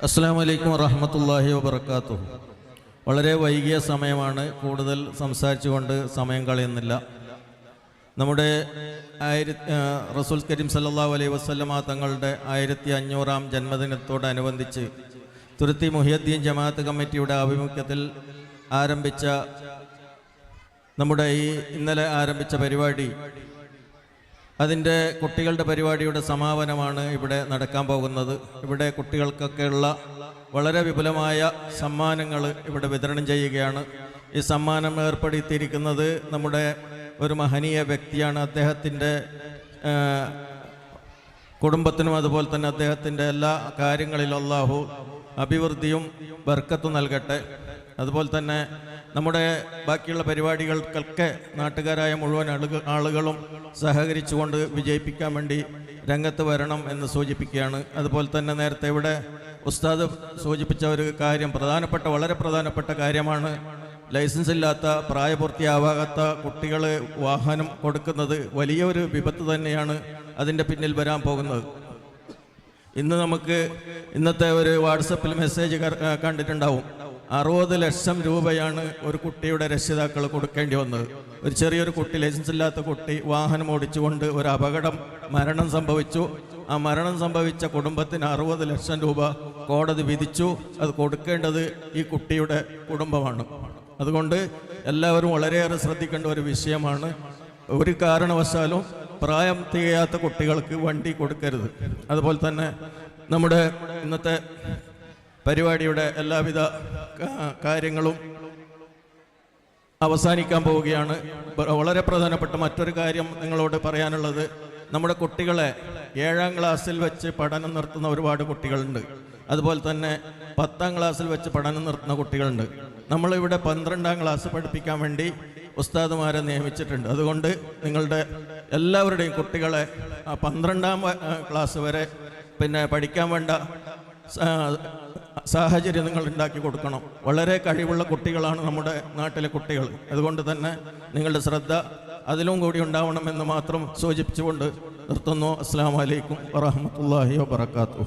അസ്സലാമു അലൈക്കും വറഹ്മത്തുള്ളാഹി വബറകാതുഹു. വളരെ വൈകിയ സമയമാണ്, കൂടുതൽ സംസാരിച്ചുകൊണ്ട് സമയം കളയുന്നില്ല. നമ്മുടെ റസൂൽ കരീം സല്ലല്ലാഹു അലൈഹി വസല്ലമ തങ്ങളുടെ 1500-ാം ജന്മദിനത്തോടനുബന്ധിച്ച് തുരുത്തി മുഹിയുദ്ദീൻ ജമാഅത്ത് കമ്മിറ്റിയുടെ ആഭിമുഖ്യത്തിൽ ആരംഭിച്ച നമ്മുടെ ഇന്നലെ ആരംഭിച്ച പരിപാടി, അതിൻ്റെ കുട്ടികളുടെ പരിപാടിയുടെ സമാപനമാണ് ഇവിടെ നടക്കാൻ പോകുന്നത്. ഇവിടെ കുട്ടികൾക്കൊക്കെയുള്ള വളരെ വിപുലമായ സമ്മാനങ്ങൾ ഇവിടെ വിതരണം ചെയ്യുകയാണ്. ഈ സമ്മാനം ഏർപ്പെടുത്തിയിരിക്കുന്നത് നമ്മുടെ ഒരു മഹനീയ വ്യക്തിയാണ്. അദ്ദേഹത്തിൻ്റെ കുടുംബത്തിനും അതുപോലെ തന്നെ അദ്ദേഹത്തിൻ്റെ എല്ലാ കാര്യങ്ങളിലും അല്ലാഹു അഭിവൃദ്ധിയും ബർക്കത്തും നൽകട്ടെ. അതുപോലെ തന്നെ നമ്മുടെ ബാക്കിയുള്ള പരിപാടികൾക്കൊക്കെ നാട്ടുകാരായ മുഴുവൻ ആളുകളും സഹകരിച്ചുകൊണ്ട് വിജയിപ്പിക്കാൻ വേണ്ടി രംഗത്ത് വരണം എന്ന് സൂചിപ്പിക്കുകയാണ്. അതുപോലെ തന്നെ നേരത്തെ ഇവിടെ ഉസ്താദ് സൂചിപ്പിച്ച ഒരു കാര്യം, വളരെ പ്രധാനപ്പെട്ട കാര്യമാണ്. ലൈസൻസ് ഇല്ലാത്ത, പ്രായപൂർത്തിയാവാത്ത കുട്ടികൾ വാഹനം കൊടുക്കുന്നത് വലിയൊരു വിപത്ത് തന്നെയാണ് അതിൻ്റെ പിന്നിൽ വരാൻ പോകുന്നത്. ഇന്ന് നമുക്ക് ഇന്നത്തെ ഒരു വാട്സപ്പിൽ മെസ്സേജ് കണ്ടിട്ടുണ്ടാവും. 60 ലക്ഷം രൂപയാണ് ഒരു കുട്ടിയുടെ രക്ഷിതാക്കൾ കൊടുക്കേണ്ടി വന്നത്. ഒരു ചെറിയൊരു കുട്ടി, ലൈസൻസ് ഇല്ലാത്ത കുട്ടി വാഹനം ഓടിച്ചുകൊണ്ട് ഒരു മരണം സംഭവിച്ചു. ആ മരണം സംഭവിച്ച കുടുംബത്തിന് 60 ലക്ഷം രൂപ കോടതി വിധിച്ചു. അത് കൊടുക്കേണ്ടത് ഈ കുട്ടിയുടെ കുടുംബമാണ്. അതുകൊണ്ട് എല്ലാവരും വളരെയേറെ ശ്രദ്ധിക്കേണ്ട ഒരു വിഷയമാണ്. ഒരു കാരണവശാലും പ്രായം തികയാത്ത കുട്ടികൾക്ക് വണ്ടി കൊടുക്കരുത്. അതുപോലെ തന്നെ നമ്മുടെ ഇന്നത്തെ പരിപാടിയുടെ എല്ലാവിധ കാര്യങ്ങളും അവസാനിക്കാൻ പോവുകയാണ്. വളരെ പ്രധാനപ്പെട്ട മറ്റൊരു കാര്യം നിങ്ങളോട് പറയാനുള്ളത്, നമ്മുടെ കുട്ടികളെ 7ാം ക്ലാസ്സിൽ വെച്ച് പഠനം നിർത്തുന്ന ഒരുപാട് കുട്ടികളുണ്ട്. അതുപോലെ തന്നെ 10ാം ക്ലാസ്സിൽ വെച്ച് പഠനം നിർത്തുന്ന കുട്ടികളുണ്ട്. നമ്മളിവിടെ 12ാം ക്ലാസ് പഠിപ്പിക്കാൻ വേണ്ടി ഉസ്താദുമാരെ നിയമിച്ചിട്ടുണ്ട്. അതുകൊണ്ട് നിങ്ങളുടെ എല്ലാവരുടെയും കുട്ടികളെ 12ാം ക്ലാസ് വരെ പഠിക്കാൻ വേണ്ട സാഹചര്യം നിങ്ങൾ ഉണ്ടാക്കി കൊടുക്കണം. വളരെ കഴിവുള്ള കുട്ടികളാണ് നമ്മുടെ നാട്ടിലെ കുട്ടികൾ. അതുകൊണ്ട് തന്നെ നിങ്ങളുടെ ശ്രദ്ധ അതിലും കൂടി ഉണ്ടാവണമെന്ന് മാത്രം സൂചിപ്പിച്ചുകൊണ്ട് നിർത്തുന്നു. അസ്സലാമു അലൈക്കും വറഹ്മത്തുള്ളാഹി വബറകാതുഹു.